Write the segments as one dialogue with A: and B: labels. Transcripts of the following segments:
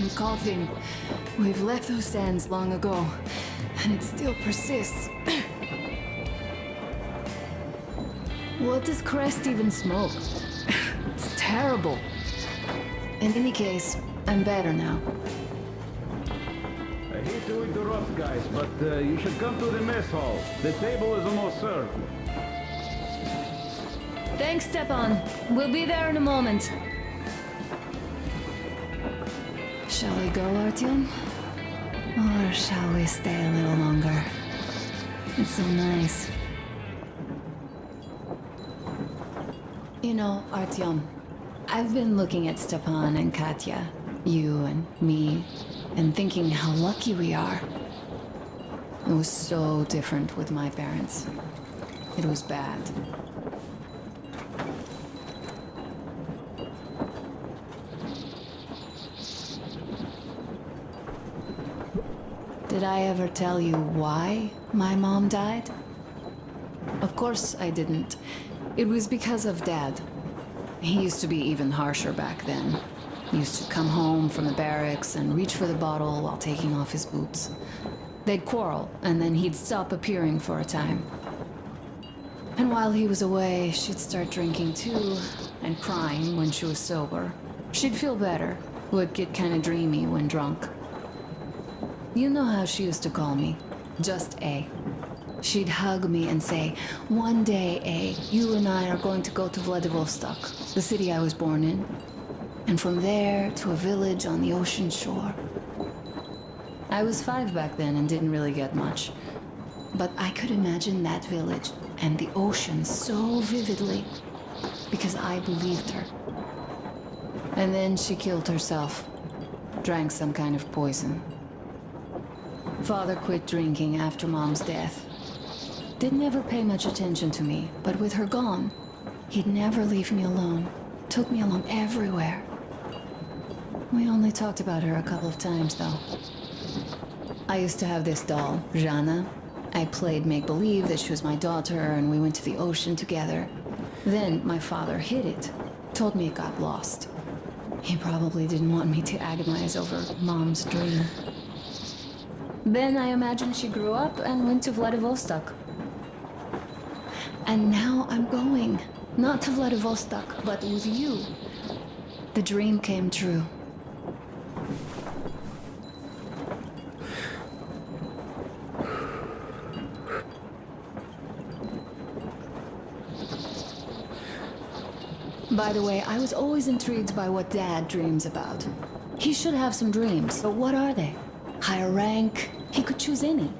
A: I'm coughing. We've left those sands long ago, and it still persists. What does Crest even smoke? It's terrible. In any case, I'm better now.
B: I hate to interrupt, guys, but you should come to the mess hall. The table is almost served.
A: Thanks, Stepan. We'll be there in a moment. Shall we go, Artyom? Or shall we stay a little longer? It's so nice. You know, Artyom, I've been looking at Stepan and Katya, you and me, and thinking how lucky we are. It was so different with my parents. It was bad. Did I ever tell you why my mom died? Of course I didn't. It was because of Dad. He used to be even harsher back then. He used to come home from the barracks and reach for the bottle while taking off his boots. They'd quarrel, and then he'd stop appearing for a time. And while he was away, she'd start drinking too, and crying when she was sober. She'd feel better, would get kind of dreamy when drunk. You know how she used to call me? Just A. She'd hug me and say, "One day, A, you and I are going to go to Vladivostok, the city I was born in. And from there to a village on the ocean shore." I was 5 back then and didn't really get much. But I could imagine that village and the ocean so vividly because I believed her. And then she killed herself. Drank some kind of poison. Father quit drinking after Mom's death. Didn't ever pay much attention to me, but with her gone, he'd never leave me alone. Took me along everywhere. We only talked about her a couple of times, though. I used to have this doll, Jana. I played make-believe that she was my daughter, and we went to the ocean together. Then my father hid it. Told me it got lost. He probably didn't want me to agonize over Mom's dream. Then I imagine she grew up and went to Vladivostok. And now I'm going. Not to Vladivostok, but with you. The dream came true. By the way, I was always intrigued by what Dad dreams about. He should have some dreams, but what are they? Higher rank? He could choose any.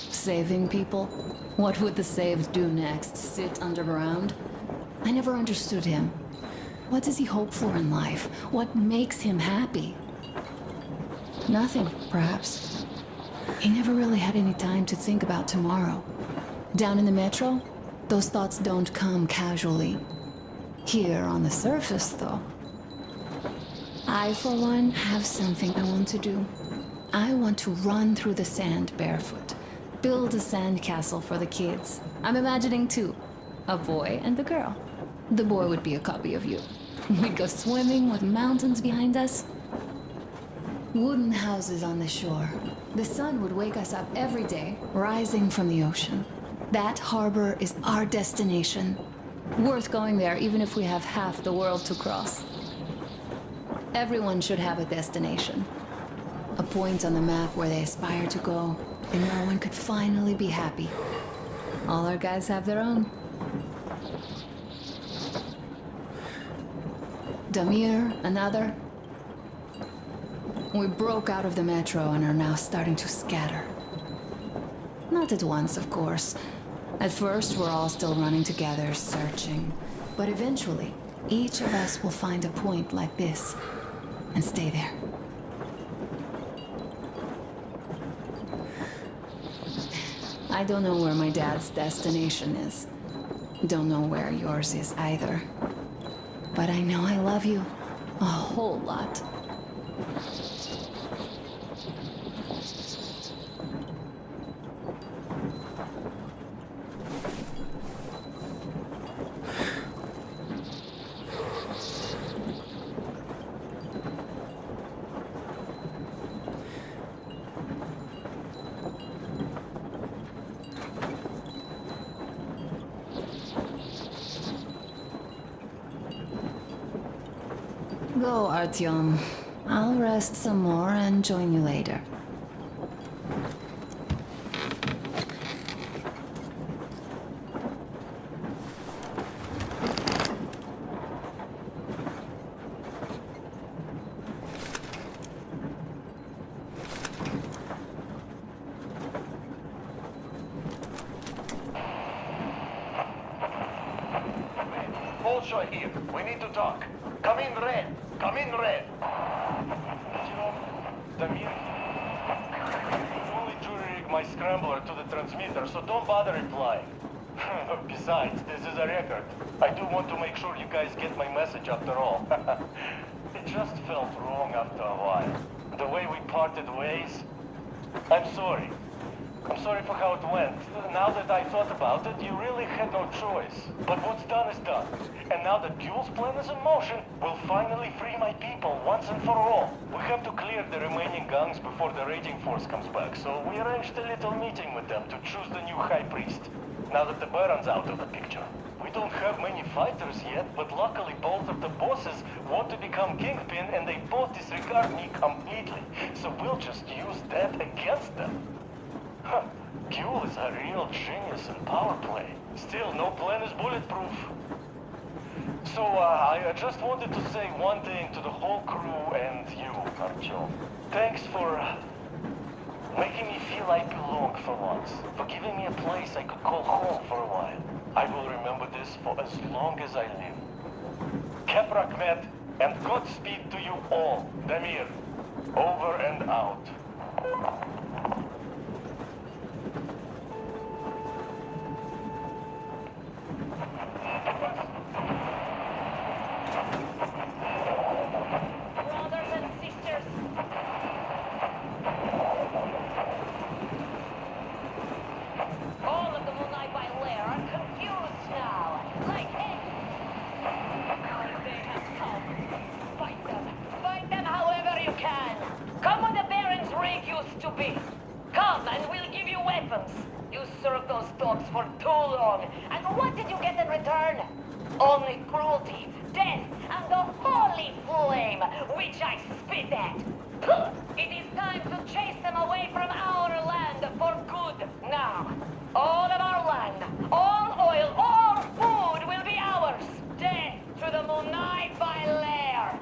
A: Saving people? What would the saved do next? Sit underground? I never understood him. What does he hope for in life? What makes him happy? Nothing, perhaps. He never really had any time to think about tomorrow. Down in the metro, those thoughts don't come casually. Here on the surface, though. I, for one, have something I want to do. I want to run through the sand barefoot. Build a sand castle for the kids. I'm imagining two. A boy and a girl. The boy would be a copy of you. We'd go swimming with mountains behind us. Wooden houses on the shore. The sun would wake us up every day, rising from the ocean. That harbor is our destination. Worth going there even if we have half the world to cross. Everyone should have a destination. A point on the map where they aspire to go, and no one could finally be happy. All our guys have their own. Damir, another. We broke out of the metro and are now starting to scatter. Not at once, of course. At first, we're all still running together, searching. But eventually, each of us will find a point like this and stay there. I don't know where my dad's destination is. Don't know where yours is either. But I know I love you a whole lot. go, Artyom. I'll rest some more and join you later.
C: Also here. We need to talk. Come in, Red. Come in, Red. Damir, fully jury-rig my scrambler to the transmitter, so don't bother replying. Besides, this is a record. I do want to make sure you guys get my message after all. It just felt wrong after a while. The way we parted ways. I'm sorry. I'm sorry for how it went. Now that I thought about it, you really had no choice. But what's done is done. And now that Buell's plan is in motion, we'll finally free my people once and for all. We have to clear the remaining gangs before the raiding force comes back, so we arranged a little meeting with them to choose the new high priest. Now that the Baron's out of the picture. We don't have many fighters yet, but luckily both of the bosses want to become kingpin and they both disregard me completely. So we'll just use that against them. Huh. Buell is a real genius in power play. Still, no plan is bulletproof. So, I just wanted to say one thing to the whole crew and you, Artyom. Thanks for making me feel I belong for once. For giving me a place I could call home for a while. I will remember this for as long as I live. Keprak met, and Godspeed to you all. Damir, over and out.
D: Brothers and sisters, all of the Moonlight by Lair are confused now. Like heck. Our day has come. Fight them. Fight them however you can. Come where the Baron's rig used to be. Come and we'll give you weapons. You served those dogs for too long. And what did you get in return? Only cruelty, death, and the holy flame, which I spit at. It is time to chase them away from our land for good now. All of our land, all oil, all food will be ours. Death to the Moonlight by Lair.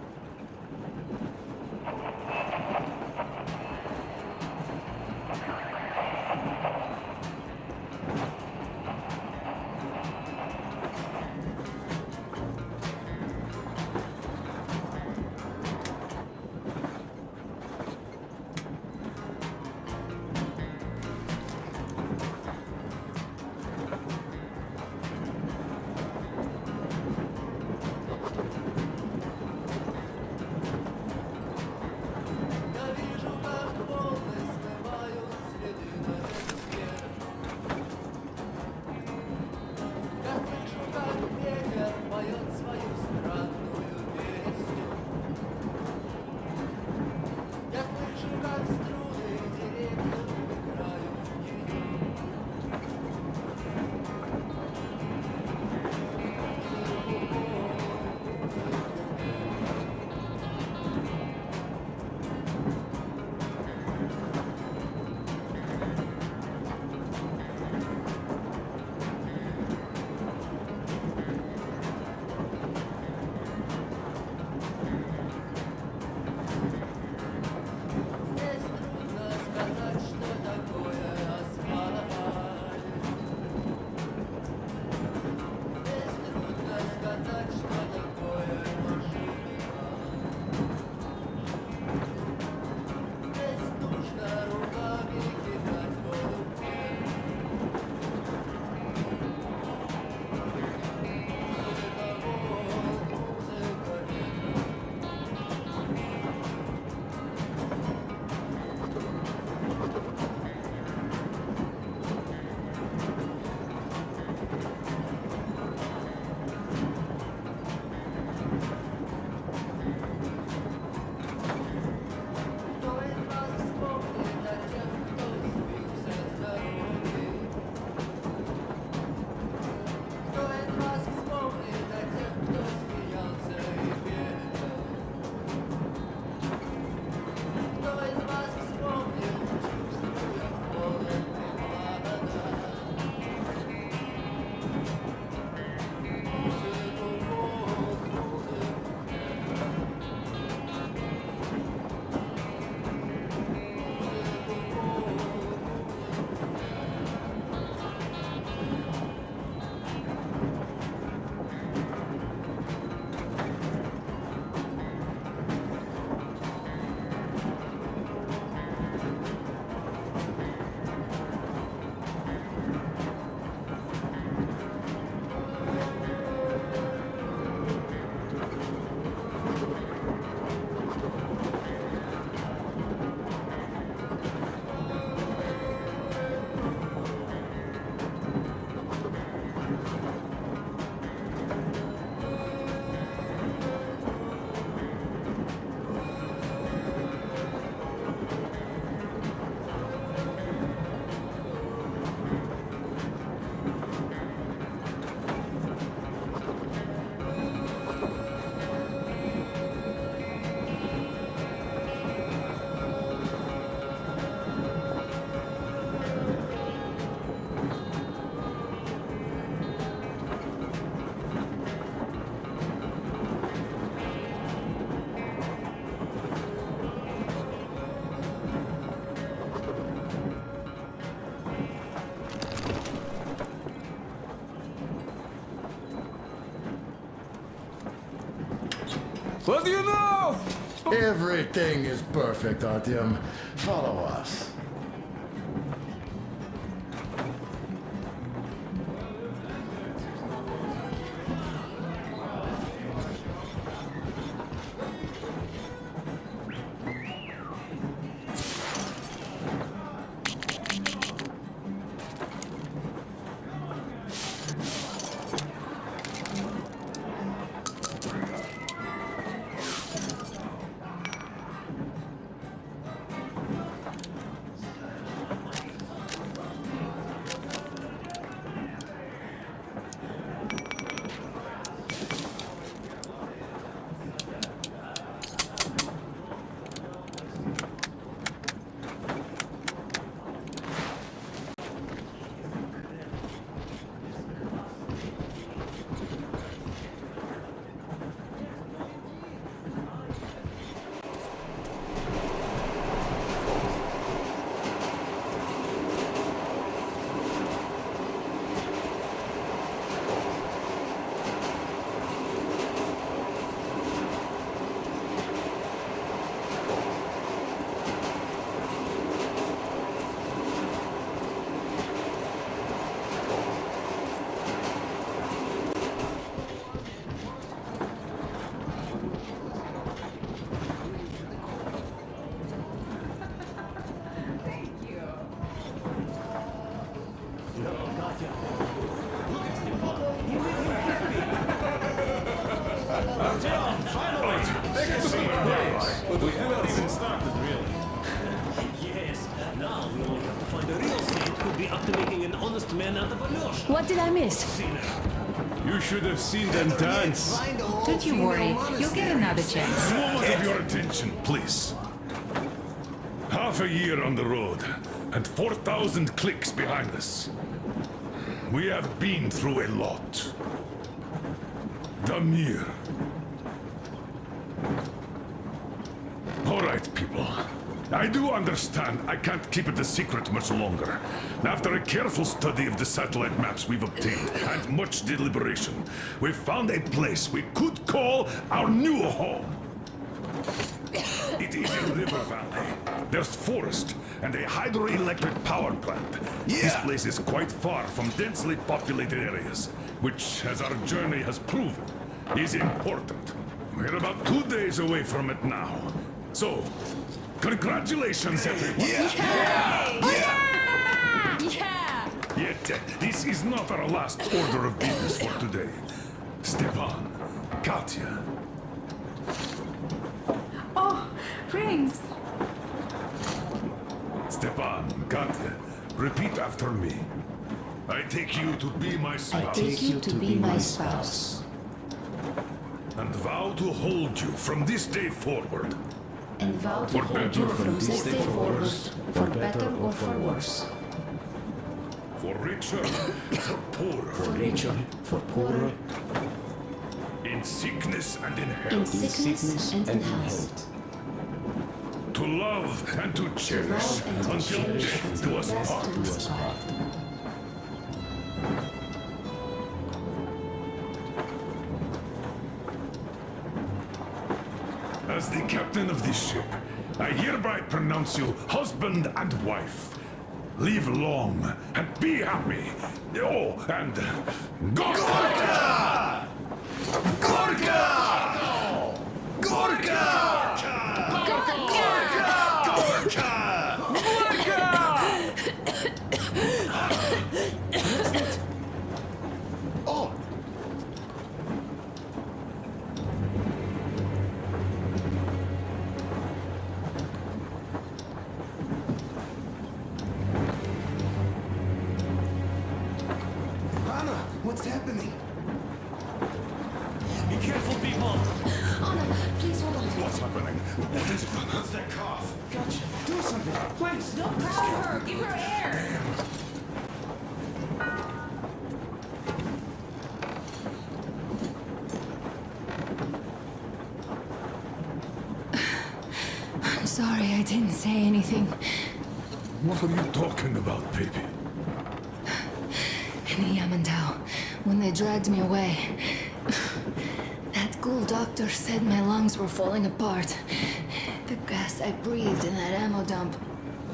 E: What do you know?
F: Everything is perfect, Artyom. Follow us.
E: But we haven't even started, really.
G: Yes, now we only have to find a real saint who'd be up to making an honest man out of a Lyosh.
A: What did I miss?
E: You should have seen them dance.
H: Don't you worry, you'll get another chance.
I: A moment of your attention, please. Half a year on the road, and 4,000 clicks behind us. We have been through a lot. Damir. All right, people. I do understand I can't keep it a secret much longer. After a careful study of the satellite maps we've obtained, and much deliberation, we've found a place we could call our new home. It is a river valley. There's forest and a hydroelectric power plant. This place is quite far from densely populated areas, which, as our journey has proven, is important. We're about 2 days away from it now. So, congratulations, everyone. Yet, this is not our last order of business for today. Stepan, Katya.
H: Oh, Prince!
I: Stepan, Katya, repeat after me. I take you to be my spouse.
A: Take you to be my spouse.
I: And vow to hold you from this day forward.
A: And vow to
I: For
A: hold
I: better
A: you
I: or
A: from
I: for
A: this day forward, for better or for worse.
I: For richer, for poorer.
A: For richer, for poorer,
I: In sickness and in
A: in
I: health.
A: sickness and in health.
I: To love and to cherish
A: Love and to
I: until
A: cherish
I: death
A: until
I: do us
A: death
I: part.
A: do us part.
I: As the captain of this ship, I hereby pronounce you husband and wife. Live long and be happy. Oh, and Gorka! Gorka! Gorka!
F: Oh!
E: Anna, what's happening?
G: Be careful, people!
A: Anna, please hold on.
I: What's happening? What is it?
E: What's that cough? Gotcha. Do something, please.
H: Don't crowd her! Give her air!
A: I'm sorry I didn't say anything.
I: What are you talking about, baby?
A: In the Yamantau, when they dragged me away, that school doctor said my lungs were falling apart. The gas I breathed in that ammo dump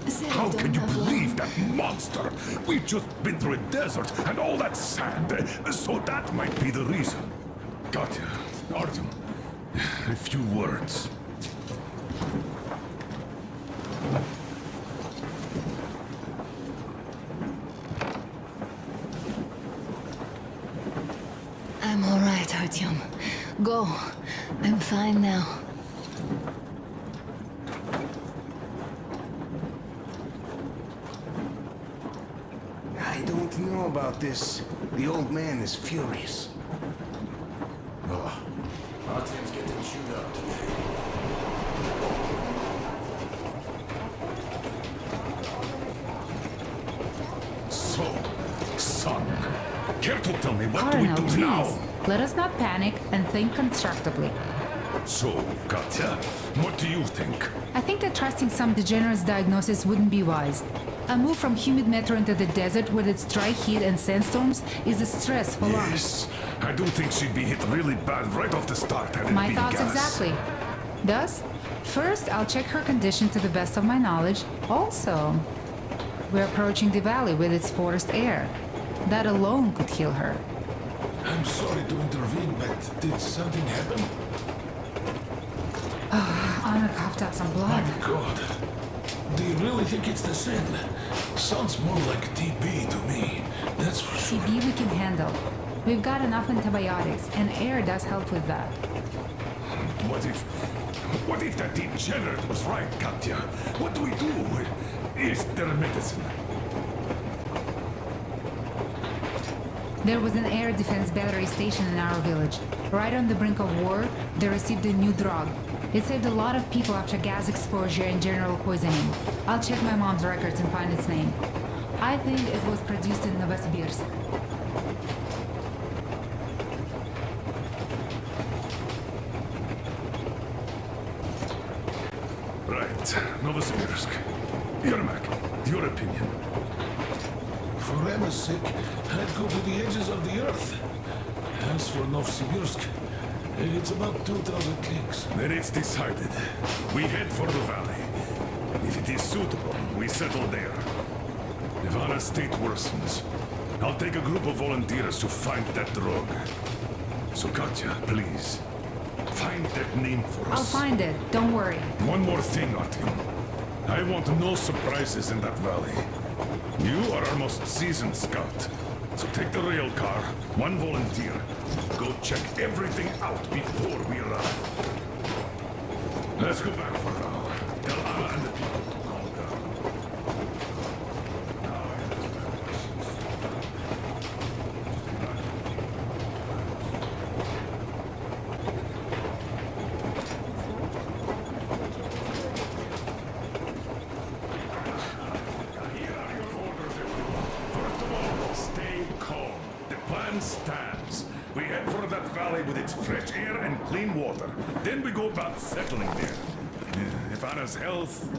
A: said I
I: How
A: don't
I: can you
A: have
I: believe
A: lungs.
I: that monster? We've just been through a desert and all that sand, so that might be the reason. Katya, Artyom, a few words.
A: I'm all right, Artyom. Go. I'm fine now.
J: I don't know about this. The old man is furious.
F: Oh, Artyom's getting chewed up today.
I: So, son, care to tell me what do we
H: Colonel,
I: do
H: please.
I: now?
H: Let us not panic and think constructively.
I: So, Katya, what do you think?
H: I think that trusting some degenerate's diagnosis wouldn't be wise. A move from humid metro into the desert with its dry heat and sandstorms is a stress for lungs.
I: Yes, I do think she'd be hit really bad right off the start had it
H: My
I: been
H: thoughts
I: gas.
H: exactly. Thus, first I'll check her condition to the best of my knowledge. Also, we're approaching the valley with its forest air. That alone could heal her.
E: I'm sorry to intervene, but did something happen?
H: Anna coughed up some blood.
E: My God. Do you really think it's the sand? Sounds more like TB to me. That's for sure.
H: TB we can handle. We've got enough antibiotics, and air does help with that.
I: What if that degenerate was right, Katya? What do we do? Is there medicine?
H: There was an air defense battery station in our village. Right on the brink of war, they received a new drug. It saved a lot of people after gas exposure and general poisoning. I'll check my mom's records and find its name. I think it was produced in Novosibirsk.
I: Right, Novosibirsk. Yermak, your opinion.
E: For Emma's sake, I'd go to the edges of the earth. As for Novosibirsk, it's about 2,000 klicks.
I: Then it's decided. We head for the valley. If it is suitable, we settle there. If Anna's state worsens, I'll take a group of volunteers to find that drug. So Katya, please, find that name for us.
H: I'll find it, don't worry.
I: One more thing, Artyom. I want no surprises in that valley. You are our most seasoned scout. So take the rail car, one volunteer. Go check everything out before we arrive. Let's go back for now. Tell Anna and the people to calm down. Now I understand why she was so... Here are your orders, everyone. First of all, stay calm. The plan stands. We head for that valley with its fresh air and clean water. Then we go about settling there. If Anna's health...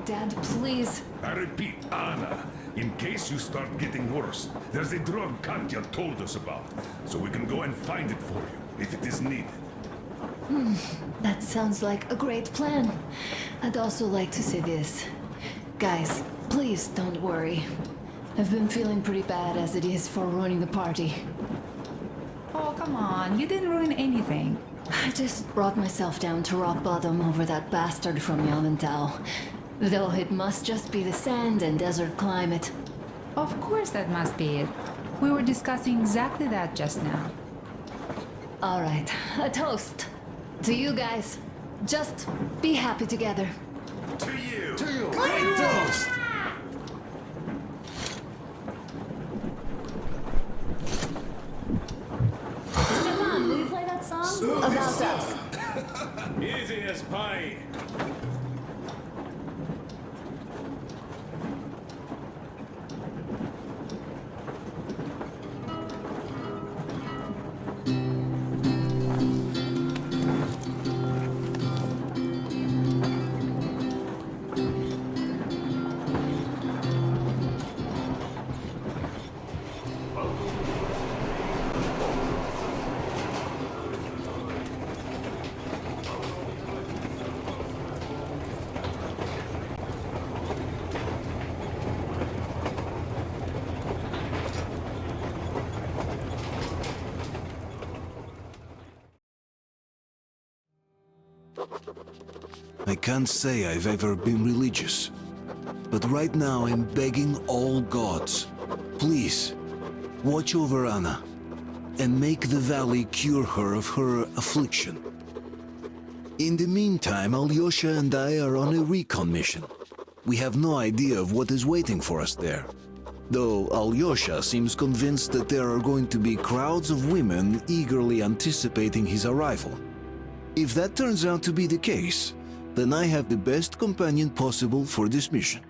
A: Dad, please.
I: I repeat, Anna, in case you start getting worse, there's a drug Katya told us about, so we can go and find it for you, if it is needed.
A: That sounds like a great plan. I'd also like to say this. Guys, please don't worry. I've been feeling pretty bad as it is for ruining the party.
H: Oh, come on, you didn't ruin anything.
A: I just brought myself down to rock bottom over that bastard from Yelmental. Though it must just be the sand and desert climate.
H: Of course that must be it. We were discussing exactly that just now.
A: All right, a toast. To you guys. Just be happy together.
I: To you!
F: To you!
J: Great toast!
A: Stefan, will you play that song? About us.
G: Easy as pie.
K: I can't say I've ever been religious, but right now I'm begging all gods, please, watch over Anna and make the valley cure her of her affliction. In the meantime, Alyosha and I are on a recon mission. We have no idea of what is waiting for us there, though Alyosha seems convinced that there are going to be crowds of women eagerly anticipating his arrival. If that turns out to be the case, then I have the best companion possible for this mission.